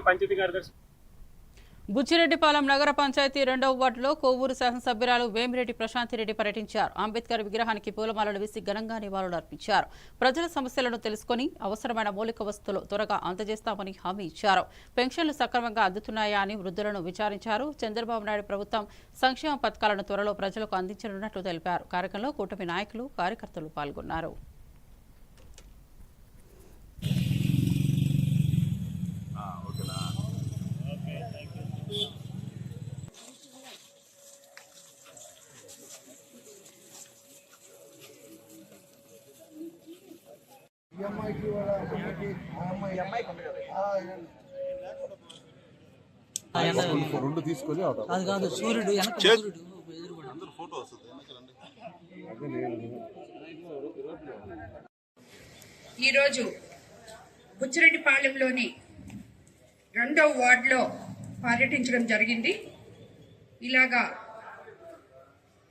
పంచాయతీ కార్యదర్శి బుచ్చిరెడ్డిపాలెం నగర పంచాయతీ 2వ వార్డులో కొవ్వూరు శాసనసభ్యురాలు వేమిరెడ్డి ప్రశాంతిరెడ్డి పర్యటించారు. అంబేద్కర్ విగ్రహానికి పూలమాలలు వేసి ఘనంగా నివాళులర్పించారు. ప్రజల సమస్యలను తెలుసుకుని అవసరమైన మౌలిక వసతులు త్వరగా అందజేస్తామని హామీ ఇచ్చారు. పెన్షన్లు సక్రమంగా అందుతున్నాయా అని వృద్ధులను విచారించారు. చంద్రబాబు నాయుడు ప్రభుత్వం సంక్షేమ పథకాలను త్వరలో ప్రజలకు అందించనున్నట్లు తెలిపారు. కార్యక్రమంలో కూటమి నాయకులు కార్యకర్తలు పాల్గొన్నారు. రెండు తీసుకొని అది కాదు సూర్యుడు ఫోటో వస్తుంది. ఈరోజు బుచ్చిరెడ్డిపాలెంలోని 2వ వార్డులో పర్యటించడం జరిగింది. ఇలాగా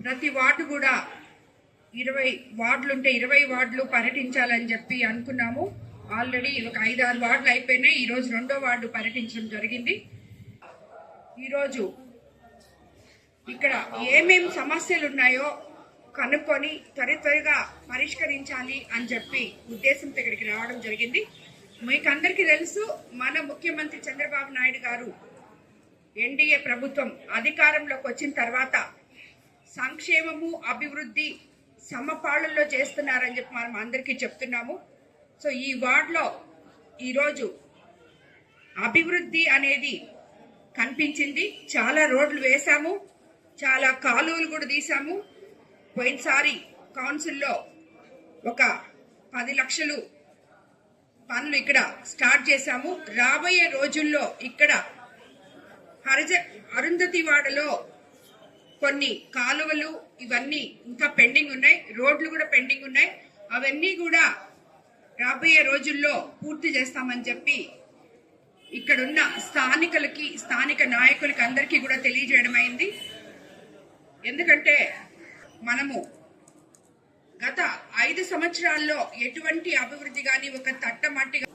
ప్రతి వార్డు కూడా 20 వార్డులుంటే 20 వార్డులు పర్యటించాలని చెప్పి అనుకున్నాము. ఆల్రెడీ ఒక 5-6 వార్డులు అయిపోయినాయి. ఈరోజు 2వ వార్డు పర్యటించడం జరిగింది. ఈరోజు ఇక్కడ ఏమేం సమస్యలు ఉన్నాయో కనుక్కొని త్వరగా పరిష్కరించాలి అని చెప్పి ఉద్దేశంతో ఇక్కడికి రావడం జరిగింది. మీకు అందరికీ తెలుసు, మన ముఖ్యమంత్రి చంద్రబాబు నాయుడు గారు ఎన్డీఏ ప్రభుత్వం అధికారంలోకి వచ్చిన తర్వాత సంక్షేమము అభివృద్ధి సమపాళ్లలో చేస్తున్నారని చెప్పి మనం అందరికీ చెప్తున్నాము. సో ఈ వార్డులో ఈరోజు అభివృద్ధి అనేది కనిపించింది. చాలా రోడ్లు వేశాము, చాలా కాలువలు కూడా తీసాము. పోయినసారి కౌన్సిల్లో ఒక 10 లక్షలు పనులు ఇక్కడ స్టార్ట్ చేశాము. రాబోయే రోజుల్లో ఇక్కడ అరుంధతివాడలో కొన్ని కాలువలు ఇవన్నీ ఇంకా పెండింగ్ ఉన్నాయి, రోడ్లు కూడా పెండింగ్ ఉన్నాయి. అవన్నీ కూడా రాబోయే రోజుల్లో పూర్తి చేస్తామని చెప్పి ఇక్కడున్న స్థానిక నాయకులకి అందరికీ కూడా తెలియజేయడం అయింది. ఎందుకంటే మనము గత 5 సంవత్సరాల్లో ఎటువంటి అభివృద్ధి కానీ ఒక తట్టమట్టిగా